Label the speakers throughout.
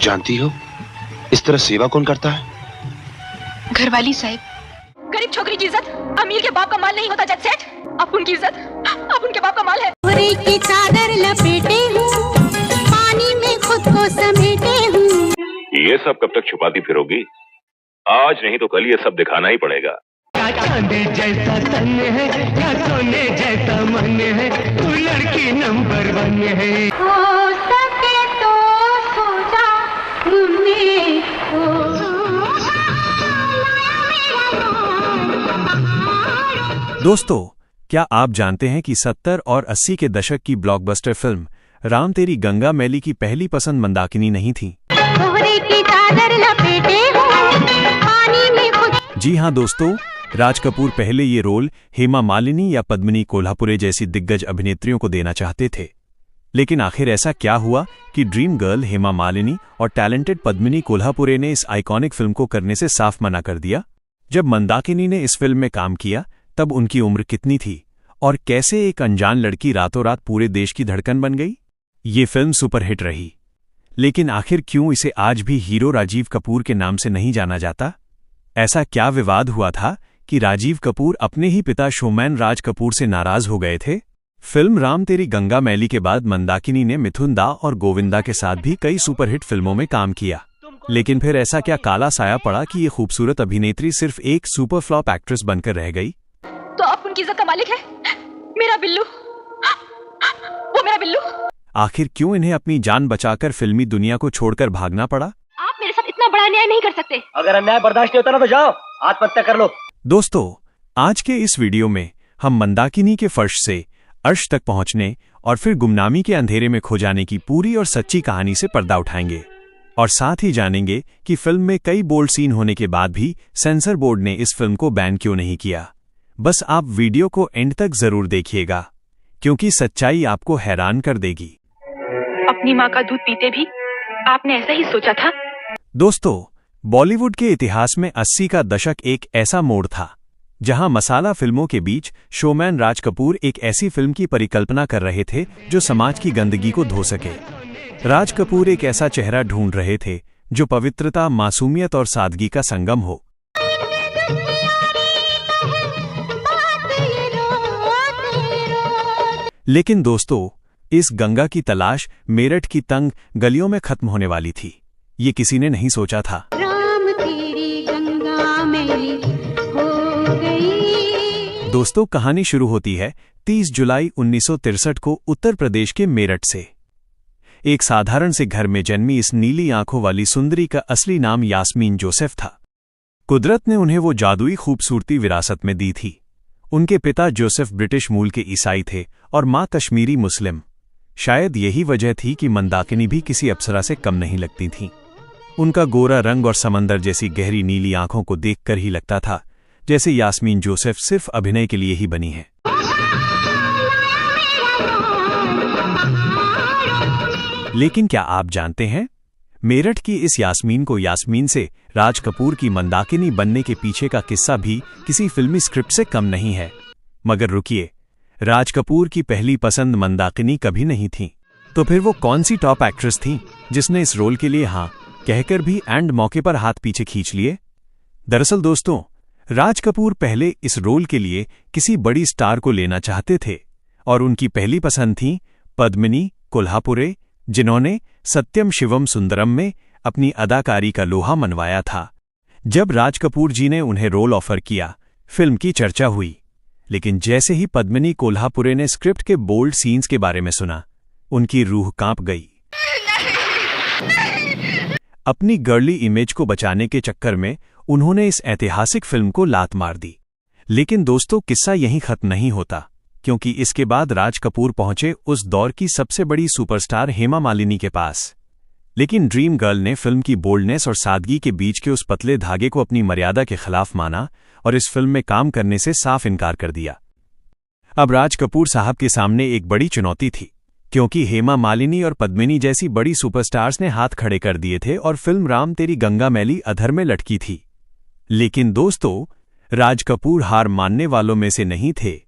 Speaker 1: जानती हो इस तरह सेवा कौन करता है?
Speaker 2: घरवाली साहब। गरीब छोकरी की इज्जत अमीर के बाप का माल नहीं होता जज सेठ। अब उनकी इज्जत अब उनके बाप का माल है।
Speaker 3: की चादर लपेटे हूँ, पानी में खुद को समेटे हूँ।
Speaker 4: ये सब कब तक छुपाती फिरोगी? आज नहीं तो कल ये सब दिखाना ही पड़ेगा।
Speaker 5: चांदी जैसा तन है या सोने जैसा मन है, तू लड़की नंबर 1 है।
Speaker 3: हो सके तो सो जा मुन्नी,
Speaker 6: दोस्तों, क्या आप जानते हैं कि 70 और 80 के दशक की ब्लॉकबस्टर फिल्म राम तेरी गंगा मैली की पहली पसंद मंदाकिनी नहीं थी?
Speaker 3: की चादर लपेटे हूँ, पानी में खुद।
Speaker 6: जी हाँ दोस्तों, राज कपूर पहले ये रोल हेमा मालिनी या पद्मिनी कोल्हापुरे जैसी दिग्गज अभिनेत्रियों को देना चाहते थे। लेकिन आखिर ऐसा क्या हुआ कि ड्रीम गर्ल हेमा मालिनी और टैलेंटेड पद्मिनी कोल्हापुरे ने इस आइकॉनिक फिल्म को करने से साफ मना कर दिया? जब मंदाकिनी ने इस फिल्म में काम किया तब उनकी उम्र कितनी थी और कैसे एक अनजान लड़की रातों रात पूरे देश की धड़कन बन गई? ये फिल्म सुपरहिट रही, लेकिन आखिर क्यों इसे आज भी हीरो राजीव कपूर के नाम से नहीं जाना जाता? ऐसा क्या विवाद हुआ था कि राजीव कपूर अपने ही पिता शोमैन राज कपूर से नाराज हो गए थे? फिल्म राम तेरी गंगा मैली के बाद मंदाकिनी ने मिथुन दा और गोविंदा के साथ भी कई सुपरहिट फिल्मों में काम किया, लेकिन फिर ऐसा क्या काला साया पड़ा कि ये खूबसूरत अभिनेत्री सिर्फ एक सुपर फ्लॉप एक्ट्रेस बनकर रह गई?
Speaker 2: तो आप उनकी इज्जत का मालिक है, मेरा बिल्लू, वो मेरा बिल्लू।
Speaker 6: आखिर क्यों इन्हें अपनी जान बचाकर फिल्मी दुनिया को छोड़कर भागना पड़ा?
Speaker 2: आप मेरे साथ इतना बड़ा अन्याय नहीं कर सकते।
Speaker 5: अगर अन्याय बर्दाश्त नहीं होता ना तो जाओ आत्महत्या कर लो।
Speaker 6: दोस्तों, आज के इस वीडियो में हम मंदाकिनी के फर्श से अर्श तक पहुंचने और फिर गुमनामी के अंधेरे में खो जाने की पूरी और सच्ची कहानी से पर्दा उठाएंगे और साथ ही जानेंगे कि फिल्म में कई बोल्ड सीन होने के बाद भी सेंसर बोर्ड ने इस फिल्म को बैन क्यों नहीं किया। बस आप वीडियो को एंड तक जरूर देखिएगा, क्योंकि सच्चाई आपको हैरान कर देगी।
Speaker 2: अपनी माँ का दूध पीते भी आपने ऐसा ही सोचा था?
Speaker 6: दोस्तों, बॉलीवुड के इतिहास में 80 का दशक एक ऐसा मोड़ था जहां मसाला फिल्मों के बीच शोमैन राज कपूर एक ऐसी फिल्म की परिकल्पना कर रहे थे जो समाज की गंदगी को धो सके। राज कपूर एक ऐसा चेहरा ढूंढ रहे थे जो पवित्रता, मासूमियत और सादगी का संगम हो। लेकिन दोस्तों, इस गंगा की तलाश मेरठ की तंग गलियों में खत्म होने वाली थी। ये किसी ने नहीं सोचा था।
Speaker 3: राम तेरी गंगा मैली हो गई।
Speaker 6: दोस्तों, कहानी शुरू होती है 30 जुलाई 1963 को उत्तर प्रदेश के मेरठ से। एक साधारण से घर में जन्मी इस नीली आंखों वाली सुंदरी का असली नाम यास्मीन जोसेफ था। कुदरत ने उन्हें वो जादुई खूबसूरती विरासत में दी थी। उनके पिता जोसेफ ब्रिटिश मूल के ईसाई थे और मां कश्मीरी मुस्लिम। शायद यही वजह थी कि मंदाकिनी भी किसी अप्सरा से कम नहीं लगती थीं। उनका गोरा रंग और समंदर जैसी गहरी नीली आंखों को देखकर ही लगता था जैसे यास्मीन जोसेफ सिर्फ अभिनय के लिए ही बनी है। लेकिन क्या आप जानते हैं, मेरठ की इस यास्मीन को यास्मीन से राज कपूर की मंदाकिनी बनने के पीछे का किस्सा भी किसी फिल्मी स्क्रिप्ट से कम नहीं है। मगर रुकिए, राज कपूर की पहली पसंद मंदाकिनी कभी नहीं थी, तो फिर वो कौन सी टॉप एक्ट्रेस थी जिसने इस रोल के लिए हाँ कहकर भी एंड मौके पर हाथ पीछे खींच लिए? दरअसल दोस्तों, राज कपूर पहले इस रोल के लिए किसी बड़ी स्टार को लेना चाहते थे और उनकी पहली पसंद थी पद्मिनी कोल्हापुरे, जिन्होंने सत्यम शिवम सुंदरम में अपनी अदाकारी का लोहा मनवाया था। जब राज कपूर जी ने उन्हें रोल ऑफर किया, फिल्म की चर्चा हुई, लेकिन जैसे ही पद्मिनी कोल्हापुरे ने स्क्रिप्ट के बोल्ड सीन्स के बारे में सुना, उनकी रूह कांप गई। अपनी गर्ली इमेज को बचाने के चक्कर में उन्होंने इस ऐतिहासिक फिल्म को लात मार दी। लेकिन दोस्तों, किस्सा यहीं खत्म नहीं होता, क्योंकि इसके बाद राज कपूर पहुंचे उस दौर की सबसे बड़ी सुपरस्टार हेमा मालिनी के पास। लेकिन ड्रीम गर्ल ने फिल्म की बोल्डनेस और सादगी के बीच के उस पतले धागे को अपनी मर्यादा के खिलाफ माना और इस फिल्म में काम करने से साफ इनकार कर दिया। अब राज कपूर साहब के सामने एक बड़ी चुनौती थी, क्योंकि हेमा मालिनी और पद्मिनी जैसी बड़ी सुपरस्टार्स ने हाथ खड़े कर दिए थे और फिल्म राम तेरी गंगा मैली अधर में लटकी थी। लेकिन दोस्तों, राज कपूर हार मानने वालों में से नहीं थे।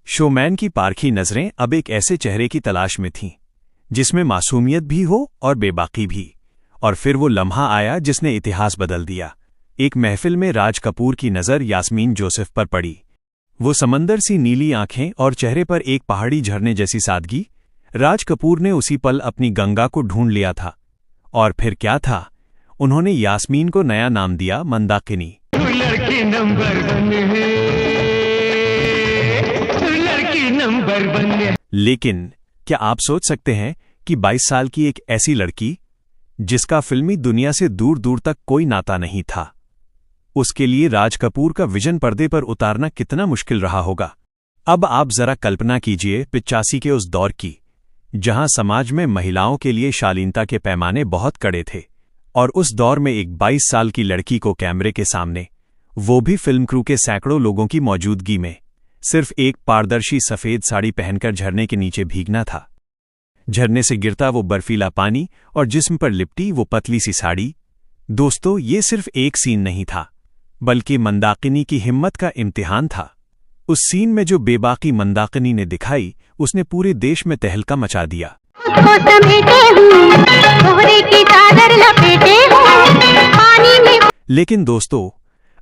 Speaker 6: शोमैन की पारखी नजरें अब एक ऐसे चेहरे की तलाश में थीं जिसमें मासूमियत भी हो और बेबाकी भी, और फिर वो लम्हा आया जिसने इतिहास बदल दिया। एक महफिल में राज कपूर की नज़र यास्मीन जोसेफ पर पड़ी। वो समंदर सी नीली आंखें और चेहरे पर एक पहाड़ी झरने जैसी सादगी। राज कपूर ने उसी पल अपनी गंगा को ढूंढ लिया था। और फिर क्या था, उन्होंने यास्मीन को नया नाम दिया, मंदाकिनी।
Speaker 5: लड़की नंबर 1 है, लड़की नंबर 1 है।
Speaker 6: लेकिन क्या आप सोच सकते हैं कि 22 साल की एक ऐसी लड़की जिसका फिल्मी दुनिया से दूर दूर तक कोई नाता नहीं था, उसके लिए राज कपूर का विजन पर्दे पर उतारना कितना मुश्किल रहा होगा। अब आप जरा कल्पना कीजिए 85 के उस दौर की, जहां समाज में महिलाओं के लिए शालीनता के पैमाने बहुत कड़े थे, और उस दौर में एक 22 साल की लड़की को कैमरे के सामने, वो भी फिल्म क्रू के सैकड़ों लोगों की मौजूदगी में, सिर्फ एक पारदर्शी सफेद साड़ी पहनकर झरने के नीचे भीगना था। झरने से गिरता वो बर्फीला पानी और जिस्म पर लिपटी वो पतली सी साड़ी। दोस्तों, ये सिर्फ एक सीन नहीं था, बल्कि मंदाकिनी की हिम्मत का इम्तिहान था। उस सीन में जो बेबाकी मंदाकिनी ने दिखाई, उसने पूरे देश में तहलका मचा दिया।
Speaker 3: को समेटे हूँ, कोहरे की चादर लपेटे हूँ, पानी में।
Speaker 6: लेकिन दोस्तों,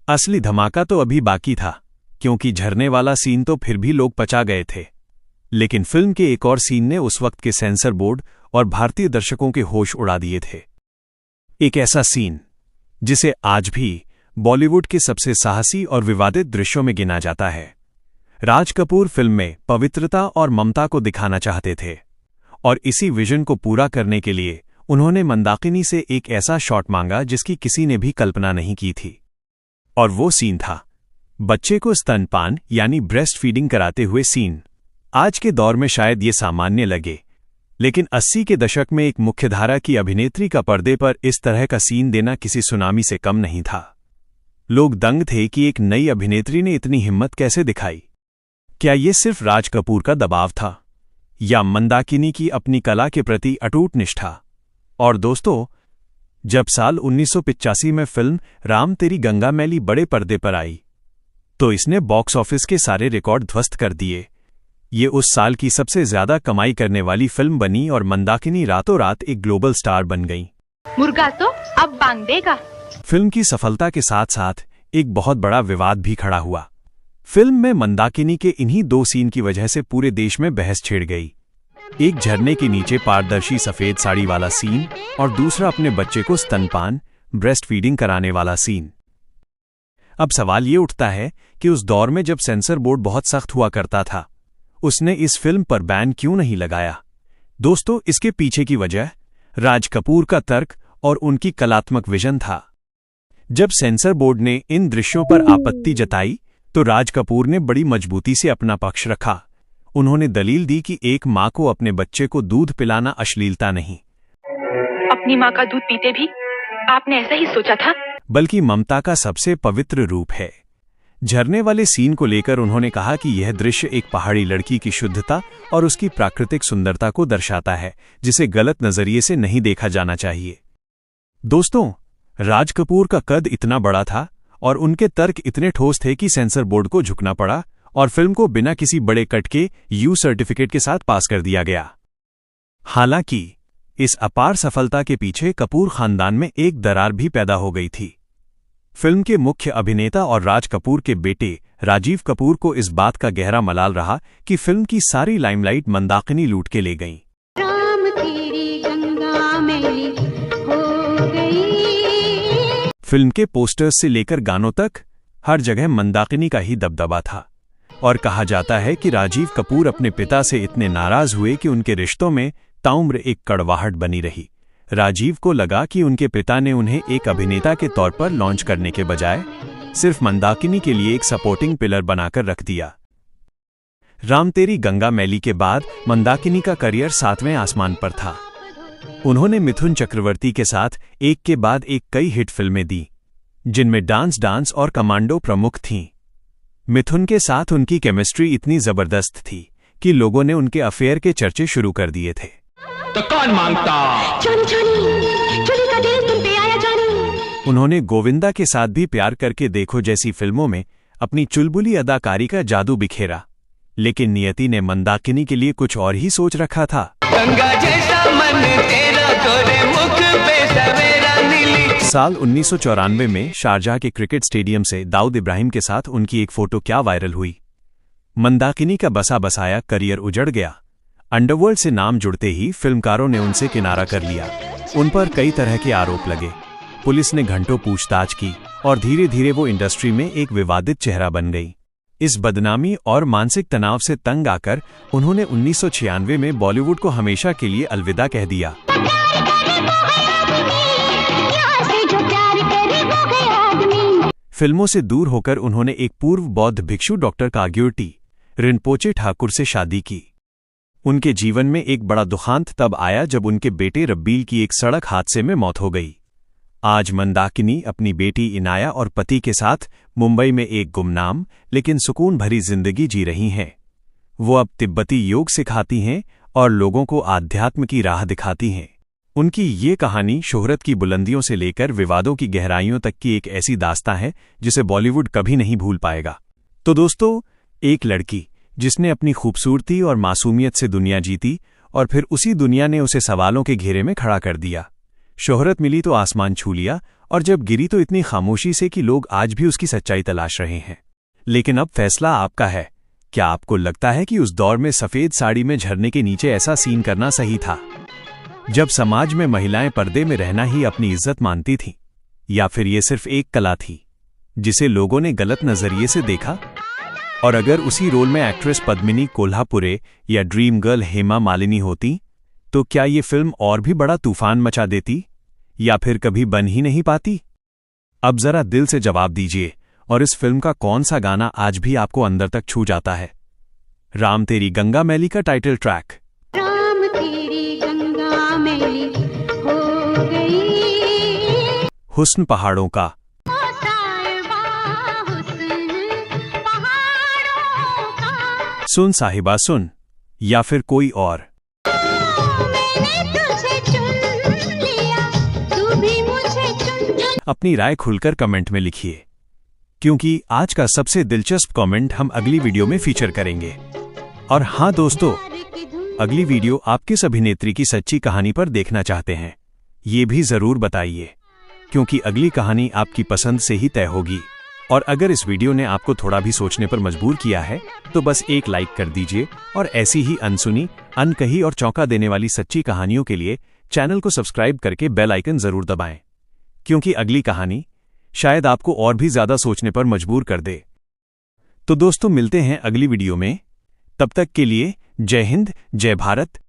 Speaker 6: असली धमाका तो अभी बाकी था, क्योंकि झरने वाला सीन तो फिर भी लोग पचा गए थे। लेकिन फिल्म के एक और सीन ने उस वक्त के सेंसर बोर्ड और भारतीय दर्शकों के होश उड़ा दिए थे। एक ऐसा सीन जिसे आज भी बॉलीवुड के सबसे साहसी और विवादित दृश्यों में गिना जाता है। राज कपूर फिल्म में पवित्रता और ममता को दिखाना चाहते थे, और इसी विजन को पूरा करने के लिए उन्होंने मंदाकिनी से एक ऐसा शॉट मांगा जिसकी किसी ने भी कल्पना नहीं की थी। और वो सीन था बच्चे को स्तनपान यानी ब्रेस्ट फीडिंग कराते हुए सीन। आज के दौर में शायद ये सामान्य लगे, लेकिन 80 के दशक में एक मुख्यधारा की अभिनेत्री का पर्दे पर इस तरह का सीन देना किसी सुनामी से कम नहीं था। लोग दंग थे कि एक नई अभिनेत्री ने इतनी हिम्मत कैसे दिखाई। क्या ये सिर्फ राज कपूर का दबाव था, या मंदाकिनी की अपनी कला के प्रति अटूट निष्ठा? और दोस्तों, जब साल 1985 में फिल्म राम तेरी गंगा मैली बड़े पर्दे पर आई, तो इसने बॉक्स ऑफिस के सारे रिकॉर्ड ध्वस्त कर दिए। ये उस साल की सबसे ज्यादा कमाई करने वाली फिल्म बनी और मंदाकिनी रातों रात एक ग्लोबल स्टार बन गई।
Speaker 2: मुर्गा तो अब बांग देगा।
Speaker 6: फिल्म की सफलता के साथ साथ एक बहुत बड़ा विवाद भी खड़ा हुआ। फिल्म में मंदाकिनी के इन्हीं 2 सीन की वजह से पूरे देश में बहस छिड़ गई। एक झरने के नीचे पारदर्शी सफेद साड़ी वाला सीन, और दूसरा अपने बच्चे को स्तनपान ब्रेस्ट फीडिंग कराने वाला सीन। अब सवाल ये उठता है कि उस दौर में जब सेंसर बोर्ड बहुत सख्त हुआ करता था, उसने इस फिल्म पर बैन क्यों नहीं लगाया? दोस्तों, इसके पीछे की वजह राज कपूर का तर्क और उनकी कलात्मक विजन था। जब सेंसर बोर्ड ने इन दृश्यों पर आपत्ति जताई, तो राज कपूर ने बड़ी मजबूती से अपना पक्ष रखा। उन्होंने दलील दी कि एक माँ को अपने बच्चे को दूध पिलाना अश्लीलता नहीं,
Speaker 2: अपनी माँ का दूध पीते भी आपने ऐसा ही सोचा था,
Speaker 6: बल्कि ममता का सबसे पवित्र रूप है। झरने वाले सीन को लेकर उन्होंने कहा कि यह दृश्य एक पहाड़ी लड़की की शुद्धता और उसकी प्राकृतिक सुंदरता को दर्शाता है, जिसे गलत नजरिए से नहीं देखा जाना चाहिए। दोस्तों, राज कपूर का कद इतना बड़ा था और उनके तर्क इतने ठोस थे कि सेंसर बोर्ड को झुकना पड़ा और फिल्म को बिना किसी बड़े कट के यू सर्टिफिकेट के साथ पास कर दिया गया। हालांकि इस अपार सफलता के पीछे कपूर खानदान में एक दरार भी पैदा हो गई थी। फिल्म के मुख्य अभिनेता और राज कपूर के बेटे राजीव कपूर को इस बात का गहरा मलाल रहा कि फिल्म की सारी लाइमलाइट मंदाकिनी लूट के ले गईं।
Speaker 3: राम तेरी गंगा मैली हो गई।
Speaker 6: फिल्म के पोस्टर्स से लेकर गानों तक हर जगह मंदाकिनी का ही दबदबा था, और कहा जाता है कि राजीव कपूर अपने पिता से इतने नाराज हुए कि उनके रिश्तों में ताउम्र एक कड़वाहट बनी रही। राजीव को लगा कि उनके पिता ने उन्हें एक अभिनेता के तौर पर लॉन्च करने के बजाय सिर्फ मंदाकिनी के लिए एक सपोर्टिंग पिलर बनाकर रख दिया। राम तेरी गंगा मैली के बाद मंदाकिनी का करियर 7वें आसमान पर था। उन्होंने मिथुन चक्रवर्ती के साथ एक के बाद एक कई हिट फिल्में दी, जिनमें डांस और कमांडो प्रमुख थीं। मिथुन के साथ उनकी केमिस्ट्री इतनी जबरदस्त थी कि लोगों ने उनके अफेयर के चर्चे शुरू कर दिए थे।
Speaker 5: तो कौन मांगता?
Speaker 3: जानी जानी चली का दिल तुम पे आया जानी।
Speaker 6: उन्होंने गोविंदा के साथ भी प्यार करके देखो जैसी फिल्मों में अपनी चुलबुली अदाकारी का जादू बिखेरा, लेकिन नियति ने मंदाकिनी के लिए कुछ और ही सोच रखा था।
Speaker 5: गंगा जैसा मन तेरा, तोरे मुख पे सवेरा।
Speaker 6: साल 1994 में शारजाह के क्रिकेट स्टेडियम से दाऊद इब्राहिम के साथ उनकी एक फोटो क्या वायरल हुई। मंदाकिनी का बसा बसाया करियर उजड़ गया। अंडरवर्ल्ड से नाम जुड़ते ही फिल्मकारों ने उनसे किनारा कर लिया। उन पर कई तरह के आरोप लगे। पुलिस ने घंटों पूछताछ की और धीरे धीरे वो इंडस्ट्री में एक विवादित चेहरा बन गई। इस बदनामी और मानसिक तनाव से तंग आकर उन्होंने 1996 में बॉलीवुड को हमेशा के लिए अलविदा कह दिया। फिल्मों से दूर होकर उन्होंने एक पूर्व बौद्ध भिक्षु डॉक्टर काग्योटी रिनपोचे ठाकुर से शादी की। उनके जीवन में एक बड़ा दुखांत तब आया जब उनके बेटे रब्बील की एक सड़क हादसे में मौत हो गई। आज मंदाकिनी अपनी बेटी इनाया और पति के साथ मुंबई में एक गुमनाम लेकिन सुकून भरी जिंदगी जी रही हैं। वो अब तिब्बती योग सिखाती हैं और लोगों को आध्यात्म की राह दिखाती हैं। उनकी ये कहानी शोहरत की बुलंदियों से लेकर विवादों की गहराइयों तक की एक ऐसी दास्तां है जिसे बॉलीवुड कभी नहीं भूल पाएगा। तो दोस्तों, एक लड़की जिसने अपनी खूबसूरती और मासूमियत से दुनिया जीती और फिर उसी दुनिया ने उसे सवालों के घेरे में खड़ा कर दिया। शोहरत मिली तो आसमान छू लिया और जब गिरी तो इतनी खामोशी से कि लोग आज भी उसकी सच्चाई तलाश रहे हैं। लेकिन अब फैसला आपका है। क्या आपको लगता है कि उस दौर में सफेद साड़ी में झरने के नीचे ऐसा सीन करना सही था, जब समाज में महिलाएं पर्दे में रहना ही अपनी इज्जत मानती थीं? या फिर ये सिर्फ एक कला थी जिसे लोगों ने गलत नजरिए से देखा? और अगर उसी रोल में एक्ट्रेस पद्मिनी कोल्हापुरे या ड्रीम गर्ल हेमा मालिनी होती तो क्या ये फिल्म और भी बड़ा तूफान मचा देती या फिर कभी बन ही नहीं पाती? अब जरा दिल से जवाब दीजिए और इस फिल्म का कौन सा गाना आज भी आपको अंदर तक छू जाता है? राम तेरी गंगा मैली का टाइटल ट्रैक।
Speaker 3: राम तेरी गंगा मैली हो गई,
Speaker 6: हुस्न पहाड़ों का।
Speaker 3: साहिबा हुस्न पहाड़ों का।
Speaker 6: सुन साहिबा सुन, या फिर कोई और?
Speaker 3: मैंने तुझे चुन लिया, तू भी मुझे चुन।
Speaker 6: अपनी राय खुलकर कमेंट में लिखिए, क्योंकि आज का सबसे दिलचस्प कमेंट हम अगली वीडियो में फीचर करेंगे। और हाँ दोस्तों, अगली वीडियो आप किस अभिनेत्री की सच्ची कहानी पर देखना चाहते हैं ये भी जरूर बताइए, क्योंकि अगली कहानी आपकी पसंद से ही तय होगी। और अगर इस वीडियो ने आपको थोड़ा भी सोचने पर मजबूर किया है तो बस एक लाइक कर दीजिए और ऐसी ही अनसुनी, अनकही और चौंका देने वाली सच्ची कहानियों के लिए चैनल को सब्सक्राइब करके बेल आइकन जरूर दबाएं, क्योंकि अगली कहानी शायद आपको और भी ज्यादा सोचने पर मजबूर कर दे। तो दोस्तों, मिलते हैं अगली वीडियो में। तब तक के लिए जय हिंद, जय भारत।